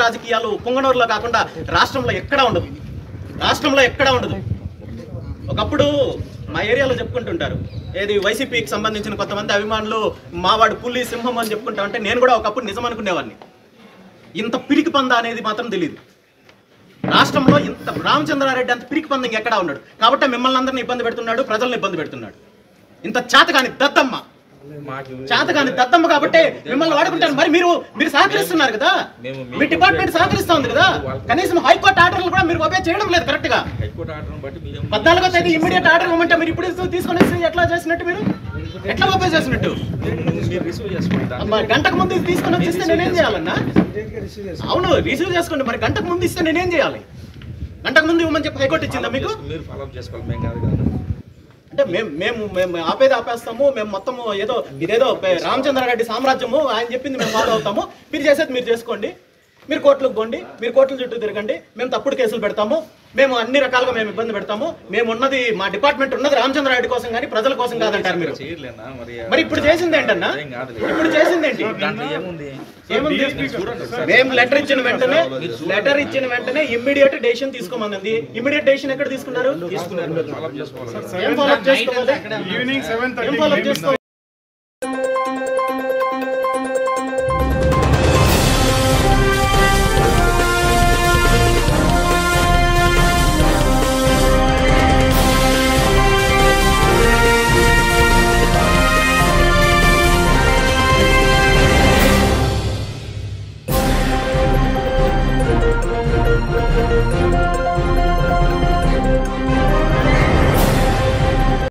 రాజకీయాలు పొంగనూరులో కాకుండా రాష్ట్రంలో ఎక్కడా ఉండదు, రాష్ట్రంలో ఎక్కడా ఉండదు. ఒకప్పుడు మా ఏరియాలో చెప్పుకుంటుంటారు, ఏది వైసీపీకి సంబంధించిన కొంతమంది అభిమానులు మావాడు పులి సింహం అని చెప్పుకుంటా ఉంటే నేను కూడా ఒకప్పుడు నిజం అనుకునేవాడిని. ఇంత పిరికి పంద అనేది మాత్రం తెలియదు. రాష్ట్రంలో ఇంత రామచంద్రారెడ్డి అంత పిరికి పంద ఎక్కడా ఉన్నాడు కాబట్టి మిమ్మల్ని అందరినీ ఇబ్బంది పెడుతున్నాడు, ప్రజల్ని ఇబ్బంది పెడుతున్నాడు. ఇంత చేతకాని దద్దమ్మ, చేతకాని దద్దమ్మ కాబట్టి మిమ్మల్ని వాడుకుంటారు. మరి మీరు సహకరిస్తున్నారు కదా, మీ డిపార్ట్మెంట్ సహకరిస్తా ఉంది కదా, కనీసం హైకోర్టు ఆర్డర్లు కూడా మీరు ఒబే చేయడం లేదు కరెక్ట్ గా. 14వ తేదీ ఇమ్మీడియట్ ఆర్డర్ ఇవ్వమంటే మీరు ఇప్పుడు తీసుకొని ఎట్లా చేసినట్టు, మీరు ఎట్లా ఒబే చేసినట్టు? గంటకు ముందు తీసుకొని వచ్చేస్తే నేనేం చేయాలన్నా? అవును, రిసీవ్ చేసుకోండి. మరి గంటకు ముందు ఇస్తే నేనేం చేయాలి? గంటకు ముందు ఇవ్వమని చెప్పి హైకోర్టు ఇచ్చిందా మీకు? అంటే మేము ఆపేస్తాము, మేము మొత్తము ఇదేదో రామచంద్రారెడ్డి సామ్రాజ్యము ఆయన చెప్పింది మేము ఫాలో అవుతాము, మీరు చేసేది మీరు చేసుకోండి, మీరు కోర్టులకు పోండి, మీరు కోర్టుల చుట్టూ తిరగండి, మేము తప్పుడు కేసులు పెడతాము, మేము అన్ని రకాలుగా మేము ఇబ్బంది పెడతాము, మేము ఉన్నది మా డిపార్ట్మెంట్ ఉన్నది రామచంద్రారెడ్డి కోసం కానీ ప్రజల కోసం కాదంటారు మీరు. మరి ఇప్పుడు చేసింది ఏంటన్నా? ఇప్పుడు చేసింది ఏంటి? ఏముంది? మేము లెటర్ ఇచ్చిన వెంటనే ఇమ్మీడియట్ డెసిషన్ తీసుకోమన్నది. ఇమ్మీడియట్ డెసిషన్ ఎక్కడ తీసుకున్నారు? ఏం ఫాలో అప్ చేసుకోవాలి?